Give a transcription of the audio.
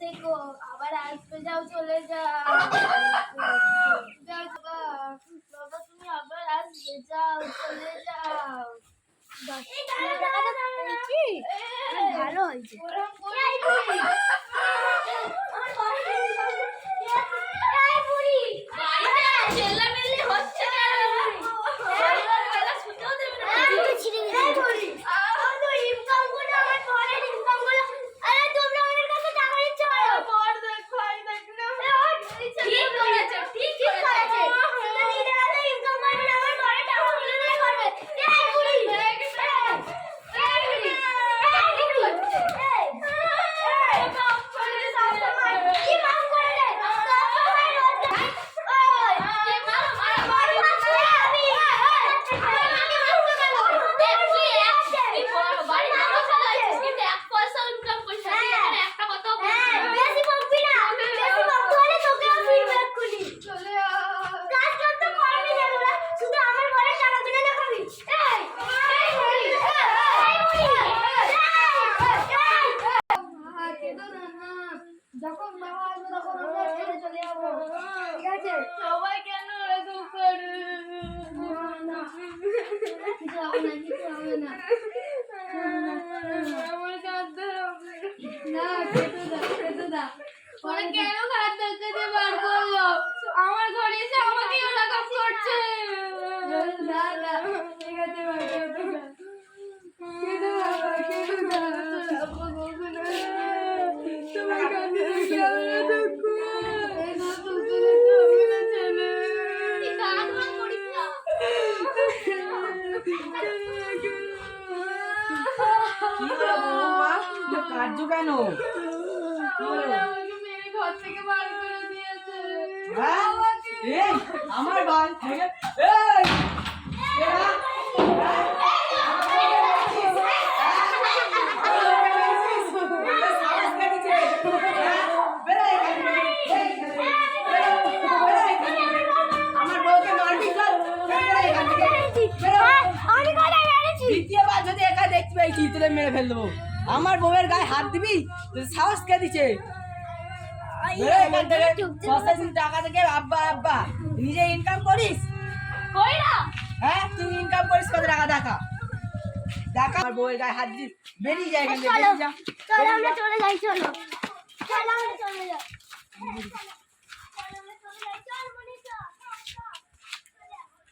থেকো, আবার আসবে, যাও চলে যাও। যাও বাবা, তুমি আবার আসবে, যাও চলে যাও। ভালো হয়েছে। যখন বাবা আসবে তখন আমরা ছেড়ে চলে যাবো, ঠিক আছে? সবাই কেন এরকম করে? কিছু হবে না, আমার কাঁদতে হবে না। খেতে দাও। ওরা কেন খাদ্য খেতে বার করলো? আমার ঘরে এসে আমাকে ওরা কাজ করছে। ঠিক আছে, কার্য কেন? ঘর থেকে বার করে দিয়েছে। আমার ভাই দ্বিতীয়বার যদি একা দেখতে পাই চিত্রে মেরে ফেলবো। আমার বউয়ের গায়ে হাত দিবি? সাহস কে দিচ্ছে? টাকা থেকে আব্বা আব্বা নিজে ইনকাম করিস? হ্যাঁ, তুই ইনকাম করিস কত টাকা? দেখা আমার বউয়ের গায়ে হাত দিস, বেরিয়ে যায় এখান থেকে। চলো আমরা চলে যাই, চলো আমরা চলে যাই।